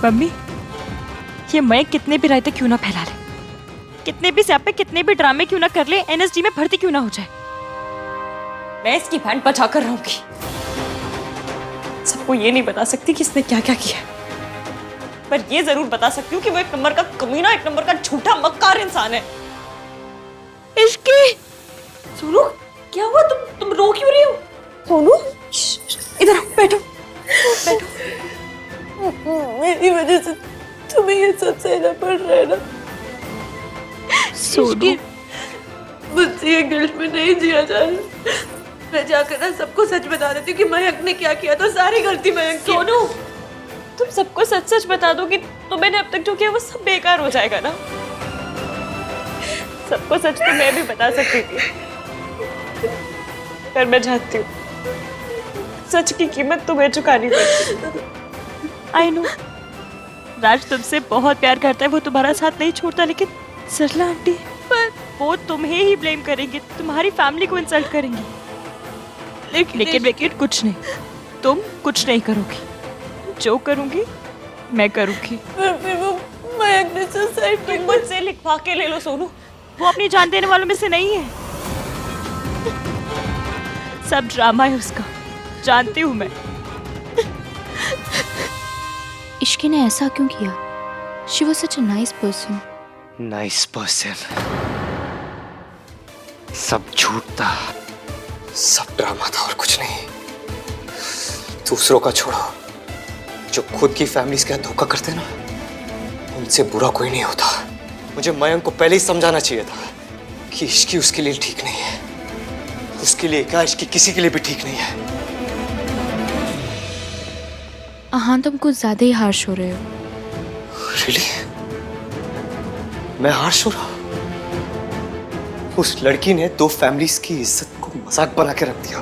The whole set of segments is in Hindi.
मम्मी, ये मैं कितने भी रायते क्यों ना फैला ले, कितने भी स्यापे, कितने भी ड्रामे क्यों ना कर ले, एनएसडी में भर्ती क्यों ना हो जाए, मैं इसकी बैंड बचा कर रहूंगी। सबको ये नहीं बता सकती कि इसने क्या क्या किया, पर ये जरूर बता सकती हूँ कि वो एक नंबर का कमीना, एक नंबर का झूठा मक्कार इंसान है। इश्की, सोनू क्या हुआ? तुम रो क्यों रही हो? सोनू इधर आओ, बैठो बैठो। मेरी वजह से तुम्हें ये सब सहना पड़ रहा है ना सोनू? मुझसे ये गिल्ट में नहीं जिया जा रहा। मैं जाकर ना सबको सच बता देती हूँ कि मयंक ने क्या किया, तो सारी गलती मयंक की। सोनू, तुम सबको सच सच बता दो कि तो मैंने अब तक जो किया वो सब बेकार हो जाएगा ना। सबको सच तो मैं भी बता सकती थी, पर मैं जानती हूँ सच की कीमत तुम्हें चुकानी पड़ती। आई नो, राज तुमसे बहुत प्यार करता है, वो तुम्हारा साथ नहीं छोड़ता, लेकिन सरला आंटी, पर वो तुम्हें ही ब्लेम करेंगे, तुम्हारी फैमिली को इंसल्ट करेंगे। लेकिन कुछ नहीं, तुम कुछ नहीं करोगी, जो करूंगी मैं करूंगी। फिर वो मयंक ने सुसाइड तुम मुझसे लिखवा के ले लो सोनू, वो अपनी जान देने वालों में से नहीं है। सब ड्रामा है उसका, जानती हूँ मैं। इश्की ने ऐसा क्यों किया? She was such a nice person. Nice person. सब झूठ था, सब ड्रामा था और कुछ नहीं। दूसरों का छोड़ो, जो खुद की फैमिलीज के साथ धोखा करते ना, उनसे बुरा कोई नहीं होता। मुझे मयंक को पहले ही समझाना चाहिए था कि इश्की उसके लिए ठीक नहीं है। उसके लिए क्या, इश्की किसी के लिए भी ठीक नहीं है। हाँ, तुम कुछ ज्यादा ही हार्श हो रहे हो। Really? मैं हार्श हो रहा हूँ? उस लड़की ने दो फैमिलीज की इज्जत को मजाक बना के रख दिया।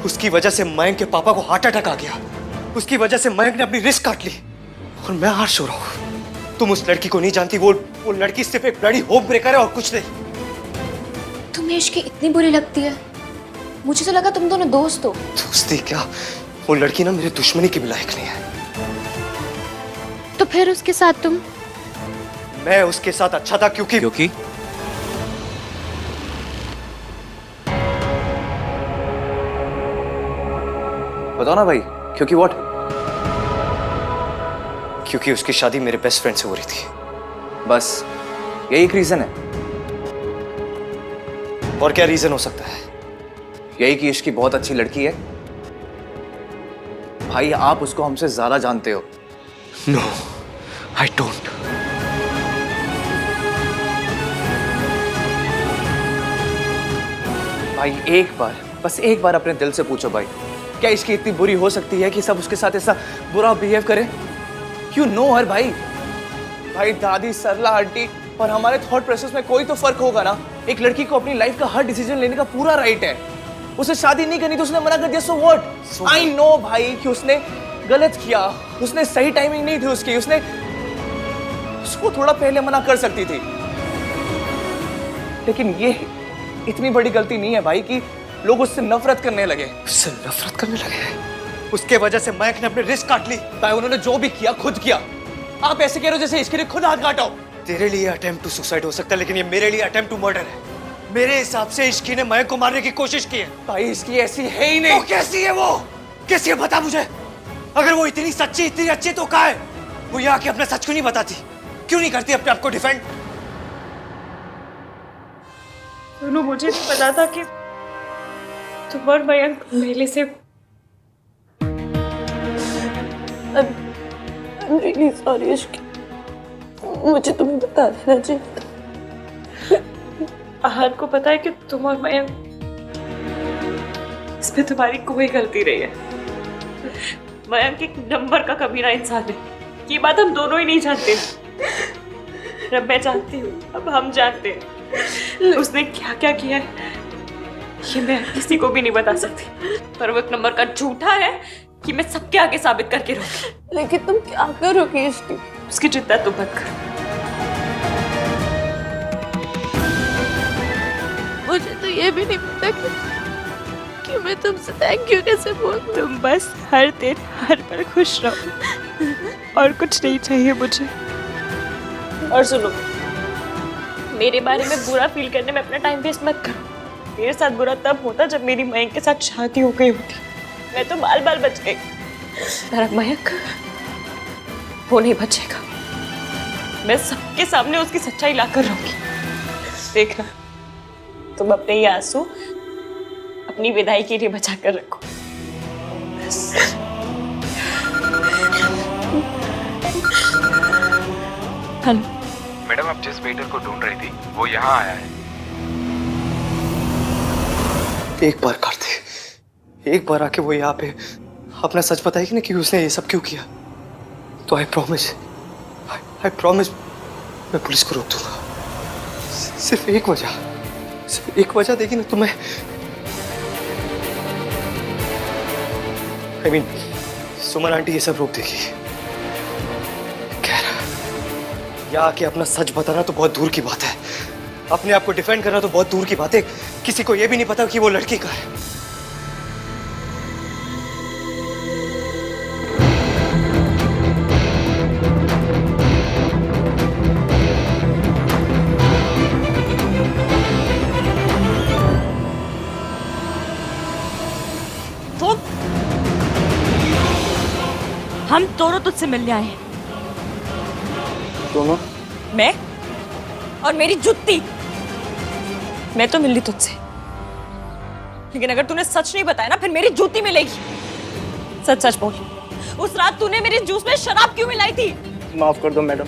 उसकी वजह से मयंक के पापा को हार्ट अटैक आ गया। उसकी वजह से मयंक ने अपनी रिस्क काट ली और मैं हार्श हो रहा हूँ। तुम उस लड़की को नहीं जानती, वो लड़की सिर्फ एक ब्लडी होम ब्रेकर है और कुछ नहीं। तुम्हें इश्की इतनी बुरी लगती है? मुझे तो लगा तुम दोनों दोस्त हो। दोस्ती क्या, वो लड़की ना मेरे दुश्मनी के भी लायक नहीं है। तो फिर उसके साथ तुम? मैं उसके साथ अच्छा था क्योंकि बताओ ना भाई, क्योंकि व्हाट? क्योंकि उसकी शादी मेरे बेस्ट फ्रेंड से हो रही थी। बस यही एक रीजन है? और क्या रीजन हो सकता है? यही कि इश्की बहुत अच्छी लड़की है। भाई आप उसको हमसे ज्यादा जानते हो। No, I don't. भाई एक बार, बस एक बार अपने दिल से पूछो भाई, क्या इश्की इतनी बुरी हो सकती है कि सब उसके साथ ऐसा बुरा बिहेव करे? क्यों नो हर भाई? भाई दादी, सरला आंटी और हमारे थॉट प्रोसेस में कोई तो फर्क होगा ना। एक लड़की को अपनी लाइफ का हर डिसीजन लेने का पूरा राइट है। उसे शादी नहीं करनी तो उसने मना कर दिया, सो व्हाट? आई नो भाई कि उसने गलत किया, उसने सही टाइमिंग नहीं थी उसकी, उसने उसको थोड़ा पहले मना कर सकती थी। लेकिन ये इतनी बड़ी गलती नहीं है भाई कि लोग उससे नफरत करने लगे। उससे नफरत करने लगे? उसके वजह से मयंक ने अपनी रिस्क काट ली। भाई उन्होंने जो भी किया खुद किया। आप ऐसे कह रहे हो जैसे इसके लिए खुद हाथ काटा हो। तेरे लिए अटेम्प्ट टू सुसाइड हो सकता है, लेकिन ये मेरे लिए अटेम्प्ट टू मर्डर है। मेरे हिसाब से इश्की ने मयंक को मारने की कोशिश की है। भाई इसकी ऐसी है ही नहीं। तो कैसी है वो? कैसी है बता मुझे। अगर वो इतनी सच्ची, इतनी अच्छी तो कहाँ है? वो यहाँ आके अपना सच क्यों नहीं बताती? क्यों नहीं करती अपने आप को डिफेंड? दोनों मुझे नहीं पता था कि तुम और मयंक पहले से। I'm really sorry इश्की, मुझे तुम्हें बता देना चाहिए। आहत को पता है कि तुम और मयंक, इसमें तुम्हारी कोई गलती नहीं है। मयंक एक नंबर का कमीना इंसान है, ये बात हम दोनों ही नहीं जानते। अब मैं जानती हूँ, अब हम जानते हैं उसने क्या क्या किया है। ये मैं किसी को भी नहीं बता सकती, पर वो एक नंबर का झूठा है कि मैं सबके आगे साबित करके रहूंगी। लेकिन तुम क्या करोगी इश्की? उसकी चिंता तुम मत करो। मुझे तो ये भी नहीं पता कि मैं तुमसे थैंक यू कैसे बोलूं। तुम बस हर दिन हर पल खुश रहो। और कुछ नहीं चाहिए मुझे। और सुनो, मेरे बारे में बुरा फील करने में अपना टाइम वेस्ट मत करो। मेरे साथ बुरा तब होता जब मेरी मयंक के साथ शादी हो गई होती। मैं तो बाल बाल बच गई, पर मयंक वो नहीं बचेगा। मैं सबके सामने उसकी सच्चाई लाकर रहूंगी। देखना, तुम अपने ये आंसू अपनी विदाई के लिए बचा कर रखो। हेलो मैडम, आप जिस वेटर को ढूंढ रही थी वो यहाँ आया है। एक बार करते, एक बार आके वो यहाँ पे अपना सच बताएगी ना कि उसने ये सब क्यों किया, तो आई प्रॉमिस मैं पुलिस को रोक दूंगा। सिर्फ एक वजह देगी ना तो मैं सुमन आंटी ये सब रोक देगी। खैर, यहाँ आके अपना सच बताना तो बहुत दूर की बात है, अपने आप को डिफेंड करना तो बहुत दूर की बात है। किसी को ये भी नहीं पता कि वो लड़की का है। हम दोनों तुझसे मिलने आए हैं। दोनों? मैं और मेरी जुत्ती। मैं तो मिल ली तुझसे, लेकिन अगर तूने सच नहीं बताया ना फिर मेरी जूती मिलेगी। सच सच बोल, उस रात तूने मेरे जूस में शराब क्यों मिलाई थी? माफ़ कर दो मैडम,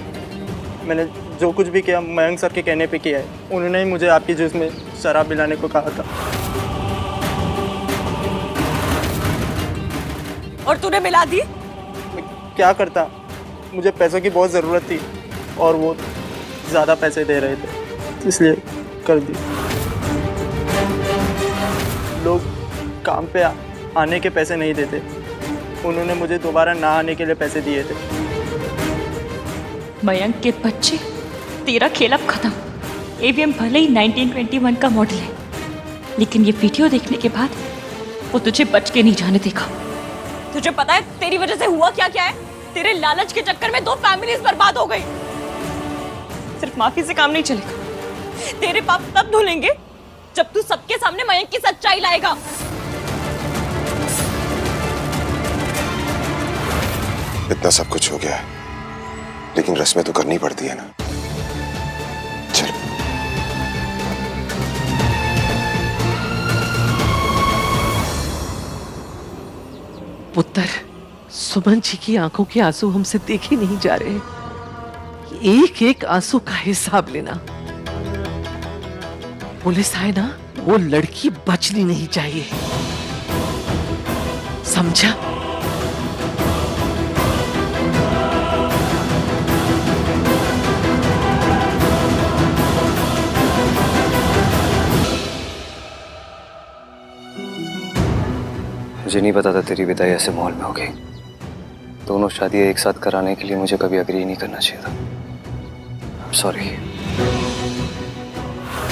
मैंने जो कुछ भी किया मयंक सर के कहने पे किया है। उन्होंने ही मुझे आपकी जूस में शराब मिलाने को कहा था। और तूने मिला दी? क्या करता, मुझे पैसों की बहुत ज़रूरत थी और वो ज़्यादा पैसे दे रहे थे, इसलिए कर दी। लोग काम पे आने के पैसे नहीं देते, उन्होंने मुझे दोबारा ना आने के लिए पैसे दिए थे। मयंक के बच्चे, तेरा खेल अब खत्म। एवीएम भले ही 1921 का मॉडल है, लेकिन ये वीडियो देखने के बाद वो तुझे बच के नहीं जाने देगा। तुझे पता है तेरी वजह से हुआ क्या क्या है? तेरे लालच के चक्कर में 2 फैमिलीज बर्बाद हो गई। सिर्फ माफी से काम नहीं चलेगा। तेरे पाप तब धुलेंगे जब तू सबके सामने मयंक की सच्चाई लाएगा। इतना सब कुछ हो गया है, लेकिन रस्में तो करनी पड़ती है ना। चल। पुत्र, सुमन जी की आंखों के आंसू हमसे देखे नहीं जा रहे। एक एक आंसू का हिसाब लेना। पुलिस आए ना, वो लड़की बचनी नहीं चाहिए, समझा? मुझे नहीं पता था तेरी विदाई ऐसे माहौल में होगी। दोनों शादियां एक साथ कराने के लिए मुझे कभी अग्री नहीं करना चाहिए था। सॉरी।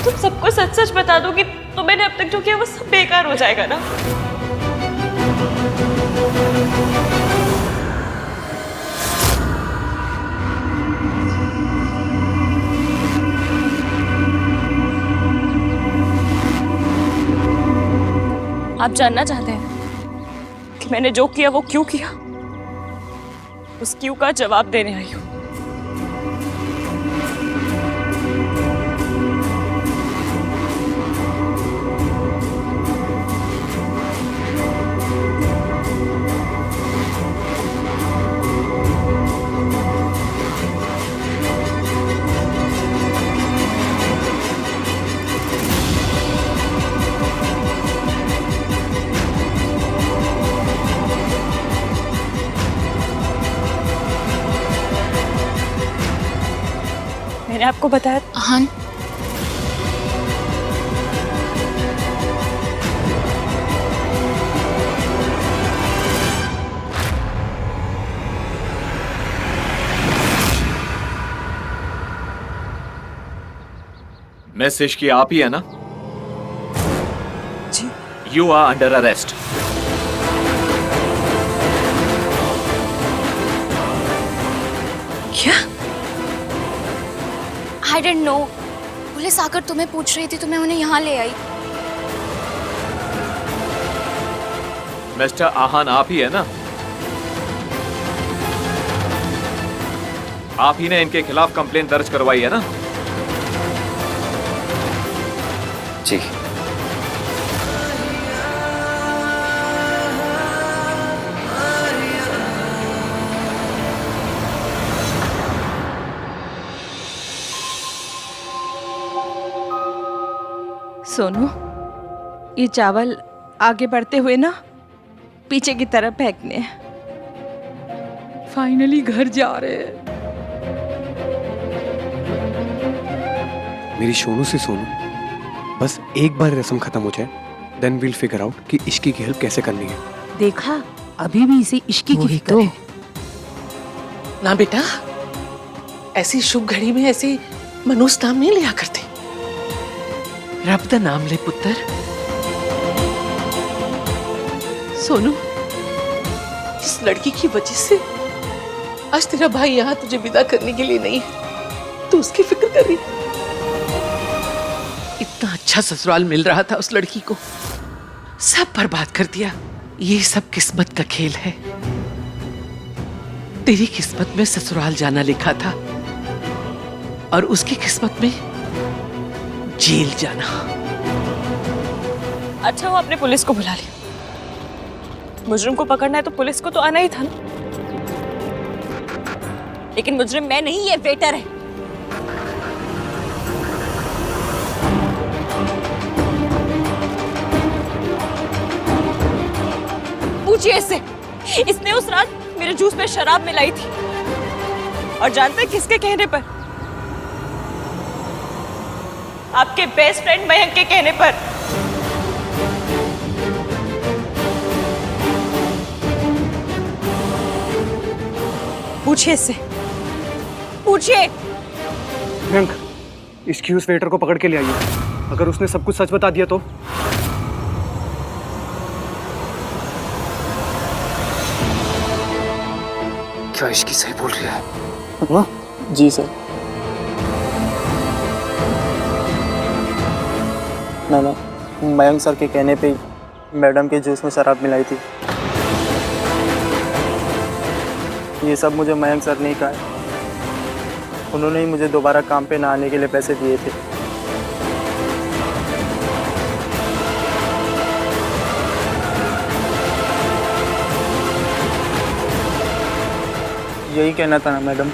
तुम सबको सच सच बता दोगी तो मैंने अब तक जो किया वो सब बेकार हो जाएगा ना। आप जानना चाहते हैं कि मैंने जो किया वो क्यों किया? उस क्यों का जवाब देने आई हूं। मैंने आपको बताया। हाँ, मैसेज की आप ही है ना? जी। You are under arrest. क्या? आई डेंट नो, पुलिस आकर तुम्हें पूछ रही थी तो मैं उन्हें यहाँ ले आई। मिस्टर आहान आप ही है ना? आप ही ने इनके खिलाफ कंप्लेंट दर्ज करवाई है ना? जी। सोनू, ये चावल आगे बढ़ते हुए ना पीछे की तरफ फेंकने हैं। फाइनली घर जा रहे हैं। मेरी सोनू से सोनू, बस एक बार रस्म खत्म हो जाए, देन वील फिगर आउट कि इश्की की हेल्प कैसे करनी है। देखा, अभी भी इसे इश्की की फिक्र है। ना बेटा, ऐसी शुभ घड़ी में ऐसे मनुष्य नाम नहीं लिया करते। रब दा नाम ले पुत्र। सोनू, इस लड़की की वजह से आज तेरा भाई यहाँ तुझे विदा करने के लिए नहीं है, तू उसकी फिक्र कर रही। इतना अच्छा ससुराल मिल रहा था उस लड़की को, सब बर्बाद कर दिया। ये सब किस्मत का खेल है। तेरी किस्मत में ससुराल जाना लिखा था और उसकी किस्मत में जेल जाना। अच्छा वो आपने पुलिस को बुला लिया। मुजरिम को पकड़ना है तो पुलिस को तो आना ही था ना। लेकिन मुजरिम मैं नहीं, ये वेटर है। पूछिए इससे, इसने उस रात मेरे जूस में शराब मिलाई थी। और जानते हैं किसके कहने पर? आपके बेस्ट फ्रेंड मयंक के कहने पर। पूछिए इससे, पूछिए। मयंक, इसकी उस वेटर को पकड़ के ले आइए। अगर उसने सब कुछ सच बता दिया तो? क्या इसकी सही बोल रही है? हाँ जी सर। मैंने मयंक सर के कहने पे ही मैडम के जूस में शराब मिलाई थी। ये सब मुझे मयंक सर ने कहा है। उन्होंने ही मुझे दोबारा काम पे ना आने के लिए पैसे दिए थे। यही कहना था ना मैडम।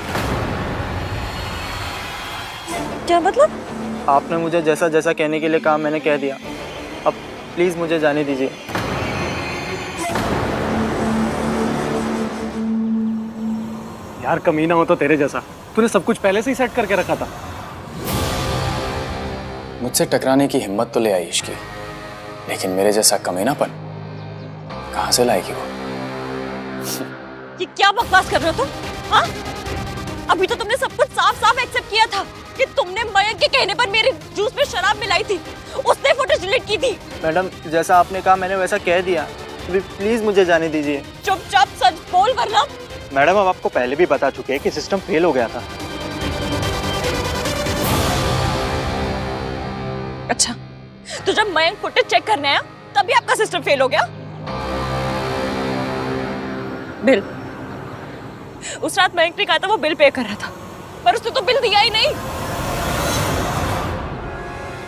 क्या मतलब? आपने मुझे जैसा जैसा कहने के लिए कहा मैंने कह दिया। अब प्लीज़ मुझे जाने दीजिए। यार कमीना हो तो तेरे जैसा, तूने सब कुछ पहले से ही सेट करके रखा था। मुझसे टकराने की हिम्मत तो ले आई इसकी, लेकिन मेरे जैसा कमीनापन कहाँ से लाएगी वो? ये क्या बकवास कर रहे हो तुम? हाँ? अभी तो तुमने सब कुछ साफ साफ एक्सेप्ट किया था कि तुमने मयंक के कहने पर मेरे जूस में शराब मिलाई थी। उसने फोटो डिलीट की थी। मैडम जैसा आपने कहा मैंने वैसा कह दिया। प्लीज मुझे जाने दीजिए। चुपचाप सच बोल वरना। मैडम अब आपको पहले भी बता चुके हैं कि सिस्टम फेल हो गया था। अच्छा, तो जब मयंक फुटेज चेक करने आया तभी आपका सिस्टम फेल हो गया? बिल, उस रात मयंक ने कहा था वो बिल पे कर रहा था, पर उसने तो बिल दिया ही नहीं।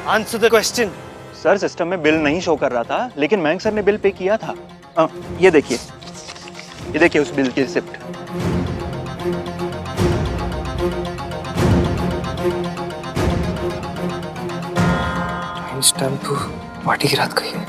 Answer the question. Sir system में बिल नहीं शो कर रहा था, लेकिन मयंक सर ने बिल पे किया था। ये देखिए उस बिल की रिसिप्ट। स्टैम्प पार्टी की रात गई है।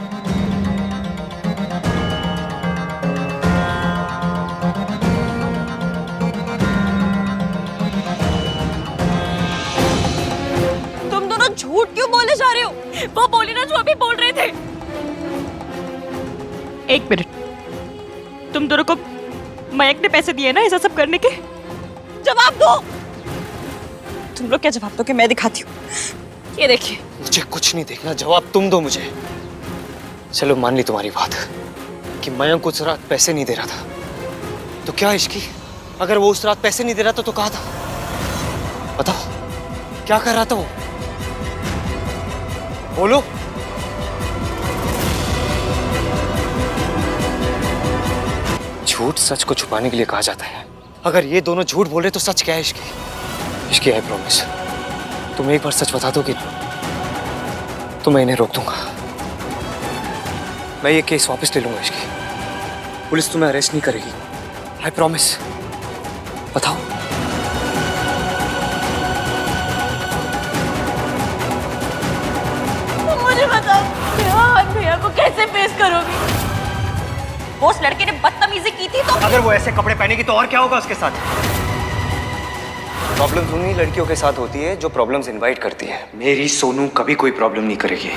तुम दोनों झूठ क्यों बोले जा रहे हो? वो बोली ना जो अभी बोल रहे थे। एक मिनट, तुम दोनों को मयंक ने पैसे दिए ना ऐसा सब करने के? जवाब दो। तुम लोग क्या जवाब दोगे? मैं दिखाती हूँ, ये देखिए। मुझे कुछ नहीं देखना, जवाब तुम दो मुझे। चलो मान ली तुम्हारी बात कि मयंक उस रात पैसे नहीं दे रहा था, तो क्या इश्की? अगर वो उस रात पैसे नहीं दे रहा था तो कहा था बताओ क्या कर रहा था वो? बोलो। झूठ सच को छुपाने के लिए कहा जाता है। अगर ये दोनों झूठ बोल रहे तो सच क्या है इश्की? इश्की, आई प्रॉमिस, तुम एक बार सच बता दोगी ना तो मैं इन्हें रोक दूंगा। मैं ये केस वापस ले लूंगा इश्की। पुलिस तुम्हें अरेस्ट नहीं करेगी, आई प्रॉमिस। बताओ। मुझे बताओ रेहान भैया को कैसे फेस करोगी? वो उस लड़के ने बदतमीजी की थी तो अगर वो ऐसे कपड़े पहनेगी तो और क्या होगा उसके साथ? प्रॉब्लम्स उन्हीं लड़कियों के साथ होती है जो प्रॉब्लम्स इनवाइट करती है। मेरी सोनू कभी कोई प्रॉब्लम नहीं करेगी।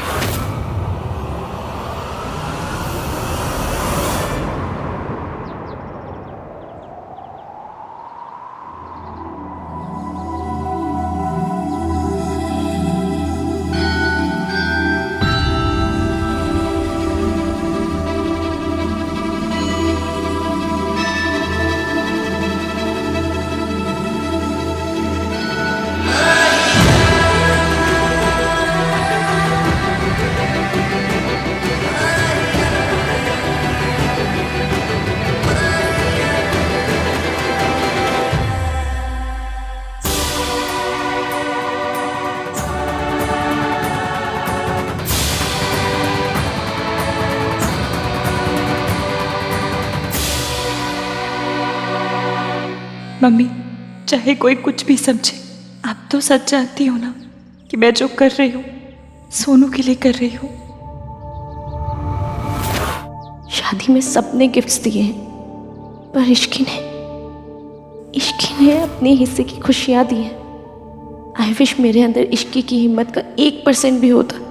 मम्मी, चाहे कोई कुछ भी समझे, आप तो सच जानती हो ना कि मैं जो कर रही हूँ सोनू के लिए कर रही हूँ। शादी में सबने गिफ्ट्स दिए हैं, पर इश्की ने अपने हिस्से की खुशियां दी हैं। आई विश मेरे अंदर इश्की की हिम्मत का 1% भी होता।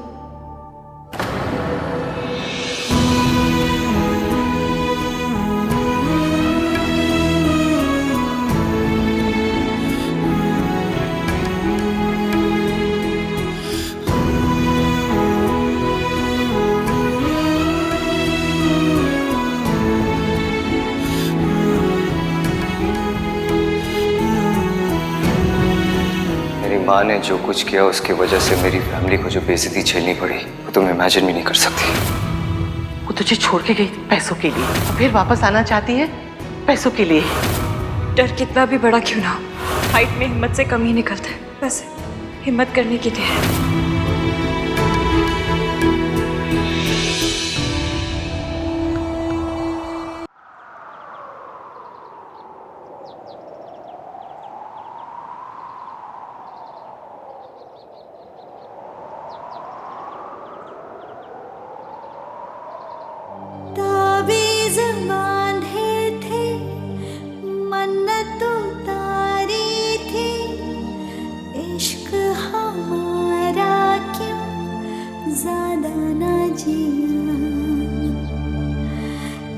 माँ ने जो कुछ किया उसकी वजह से मेरी फैमिली को जो बेइज्जती झेलनी पड़ी वो तुम इमेजिन भी नहीं कर सकती। वो तुझे छोड़ के गई पैसों के लिए, और फिर वापस आना चाहती है पैसों के लिए। डर कितना भी बड़ा क्यों ना हो, हाइट में हिम्मत से कम ही निकलता है। बस हिम्मत करने की देर है।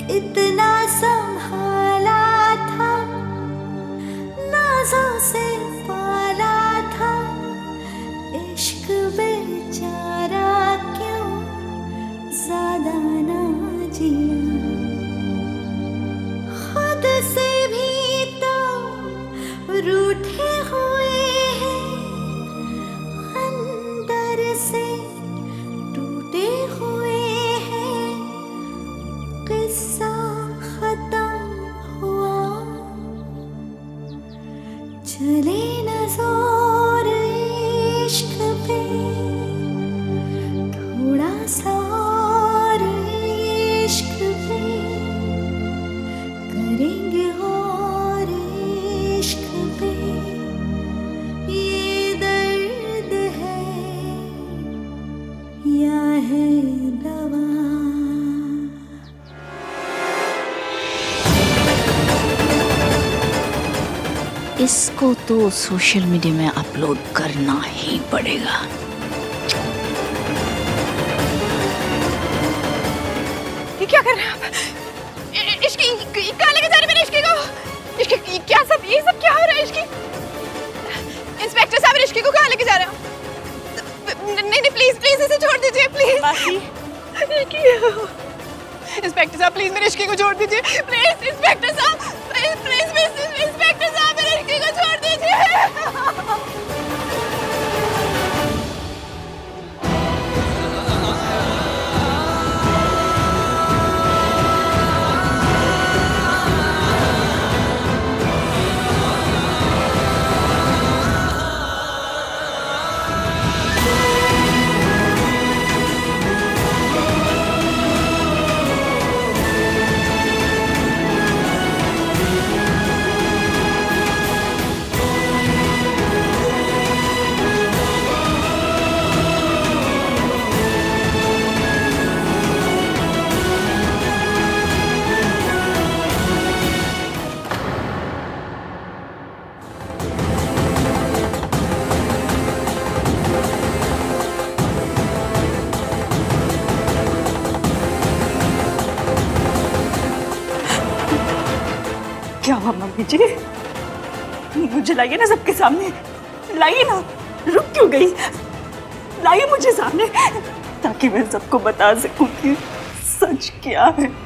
इतना संभाला था, नाज़ों से पाला था, इश्क बेचारा क्यों ज़्यादा ना जिया। खुद से भी तो रूठे हुए हैं, अंदर से टूटे हुए हैं। किस्सा खत्म हुआ, चले न जोर इश्क पे, थोड़ा सा और इश्क पे करेंगे और इश्क पे। ये दर्द है या है दवा। इसको तो सोशल मीडिया में अपलोड करना ही पड़ेगा। ये क्या कर रहे हैं आप? इश्की कहाँ लेके जा रहे हैं मेरे इश्की को? इश्की क्या सब, ये सब क्या हो रहा है? इश्की इंस्पेक्टर साहब, इश्की को कहाँ लेके जा रहे हो? नहीं प्लीज प्लीज इसे छोड़ दीजिए प्लीज। इंस्पेक्टर साहब प्लीज मेरे इश्की को छोड़ दीजिए प्लीज। इंस्पेक्टर साहब प्लीज प्लीज इंस्पेक्टर साहब मेरे इश्की को छोड़ दीजिए। क्या हुआ मम्मी जी? मुझे लाइए ना सबके सामने, लाइए ना, रुक क्यों गई? लाइए मुझे सामने ताकि मैं सबको बता सकूं कि सच क्या है।